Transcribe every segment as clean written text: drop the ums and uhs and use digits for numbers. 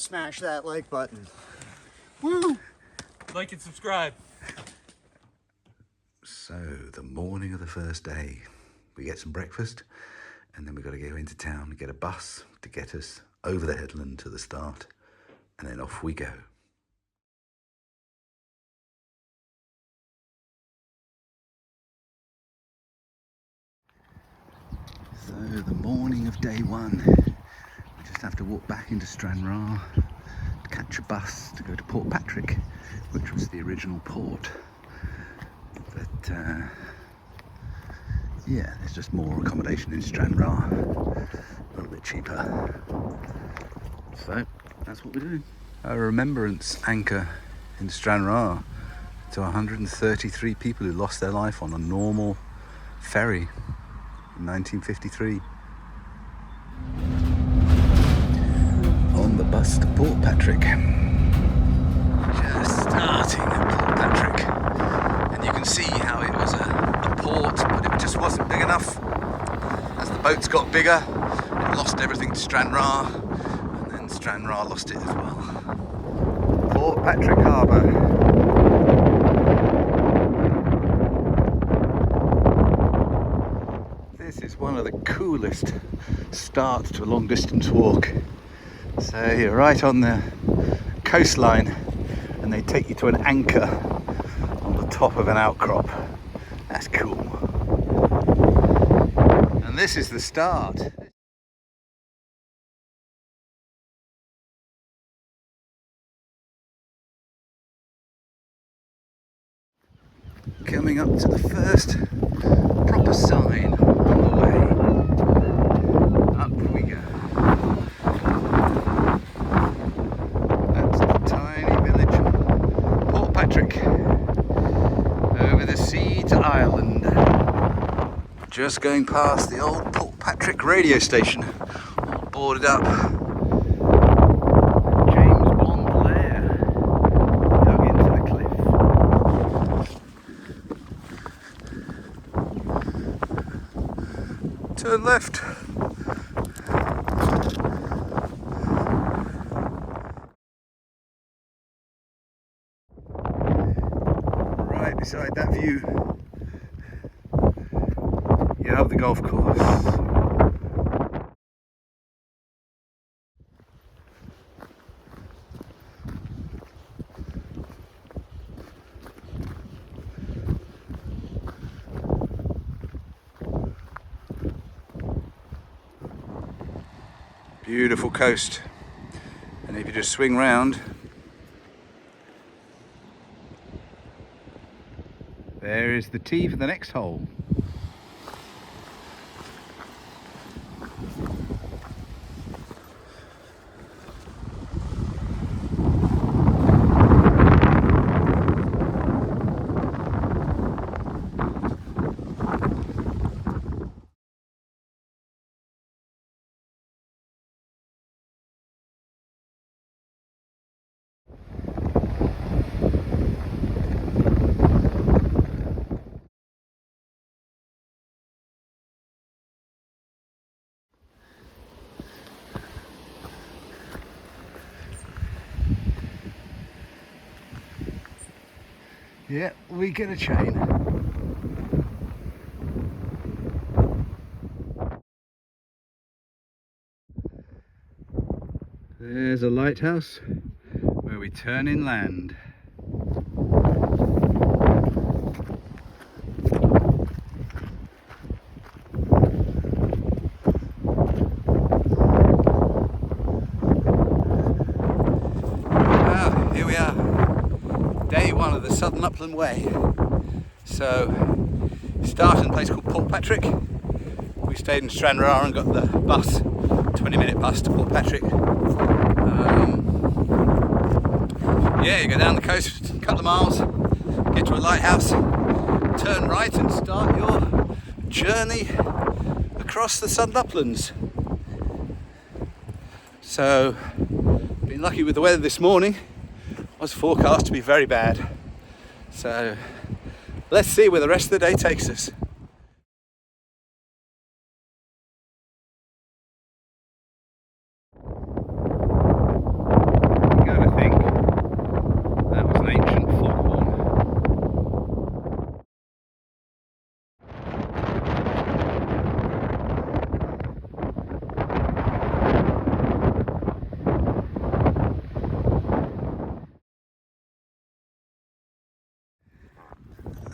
smash that like button. Woo! Like and subscribe. So, the morning of the first day, we get some breakfast, and then we've got to go into town and get a bus to get us over the headland to the start, and then off we go. So, the morning of day one, we just have to walk back into Stranraer to catch a bus to go to Portpatrick, which was the original port. But yeah, there's just more accommodation in Stranraer, a little bit cheaper. So that's what we're doing. A remembrance anchor in Stranraer to 133 people who lost their life on a normal ferry in 1953. On the bus to Portpatrick. Just starting at Portpatrick. And you can see how it was a port, but it just wasn't big enough. As the boats got bigger, it lost everything to Stranraer, and then Stranraer lost it as well. Portpatrick Harbour. This is one of the coolest starts to a long distance walk. So you're right on the coastline and they take you to an anchor on the top of an outcrop. That's cool. And this is the start. Coming up to the first proper sign on the way. Up we go. That's the tiny village of Portpatrick. Over the sea to Ireland. Just going past the old Portpatrick radio station, all boarded up. James Bond lair, dug into the cliff. Turn left. Right beside that view, you have the golf course. Beautiful coast, and if you just swing round, there is the tee for the next hole. Yeah, we get a chain. There's a lighthouse where we turn inland. Well, here we are. Day one of the Southern Upland Way. So, started in a place called Portpatrick. We stayed in Stranraer and got the bus, 20-minute bus to Portpatrick. Yeah, you go down the coast, a couple of miles, get to a lighthouse, turn right and start your journey across the Southern Uplands. So, been lucky with the weather this morning. Was forecast to be very bad. So let's see where the rest of the day takes us.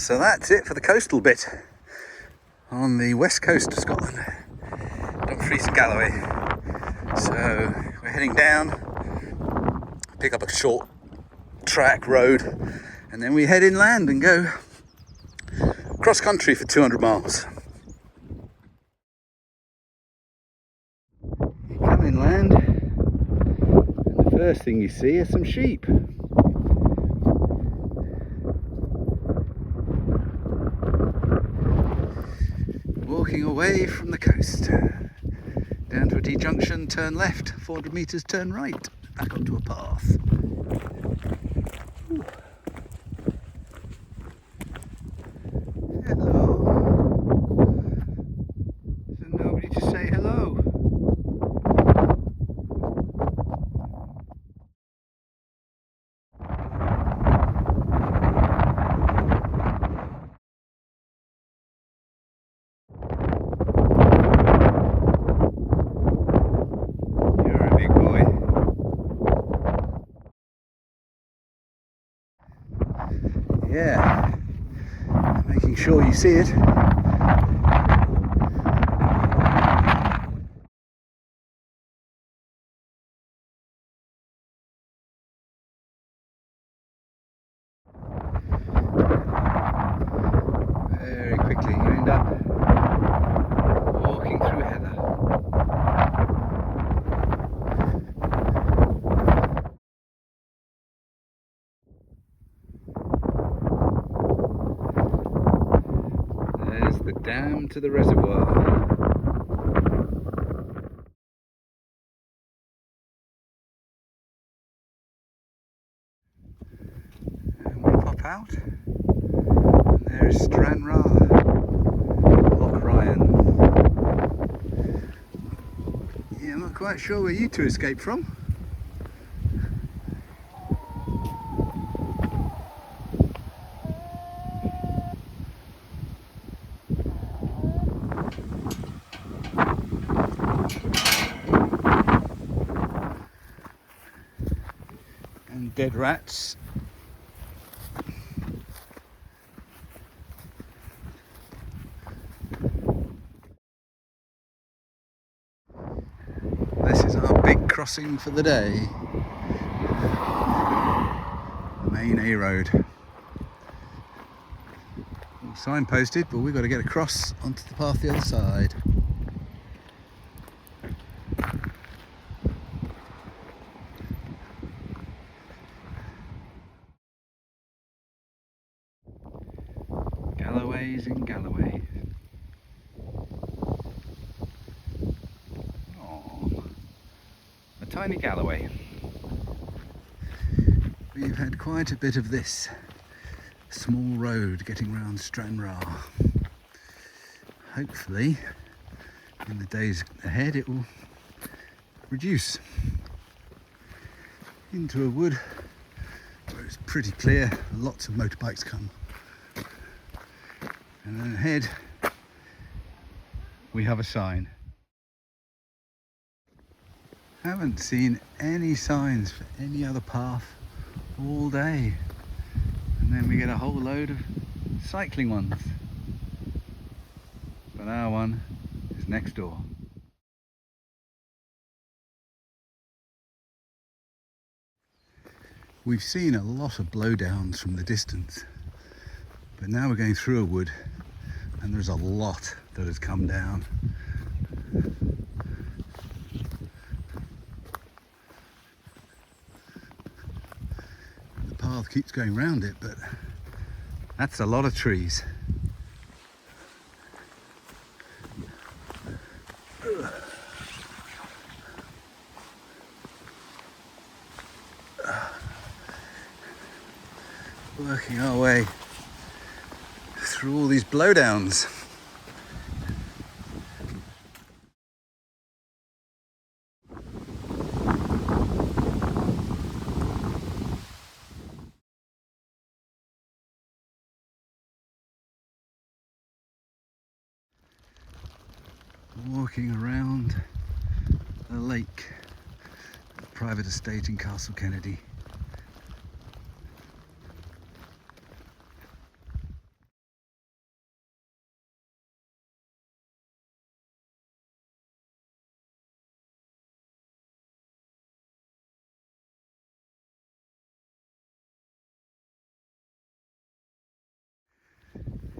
So that's it for the coastal bit on the west coast of Scotland, Dumfries and Galloway. So we're heading down, pick up a short track road, and then we head inland and go cross country for 200 miles. You come inland, and the first thing you see are some sheep. Walking away from the coast, down to a D-junction, turn left, 400 metres, turn right, back onto a path. Ooh. Hello. There's nobody to say hello. Yeah, making sure you see it. Very quickly you end up walking through heather. There's the dam to the reservoir. And we pop out, and there's Stranraer, Loch Ryan. Yeah, I'm not quite sure where you two escaped from. And dead rats. This is our big crossing for the day. The main A road. Signposted, but we've got to get across onto the path the other side. Galloway's in Galloway. Oh, a tiny Galloway. We've had quite a bit of this small road getting round Stranraer. Hopefully, in the days ahead, it will reduce into a wood where it's pretty clear, lots of motorbikes come. And then ahead, we have a sign. Haven't seen any signs for any other path all day. And then we get a whole load of cycling ones. But our one is next door. We've seen a lot of blowdowns from the distance, but now we're going through a wood and there's a lot that has come down. The path keeps going round it, but that's a lot of trees. Working our way through all these blowdowns. Walking around a lake, a private estate in Castle Kennedy.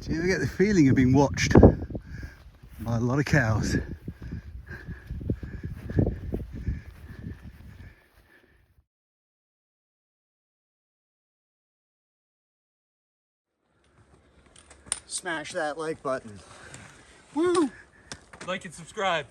Do you ever get the feeling of being watched by a lot of cows? Smash that like button. Woo! Like and subscribe.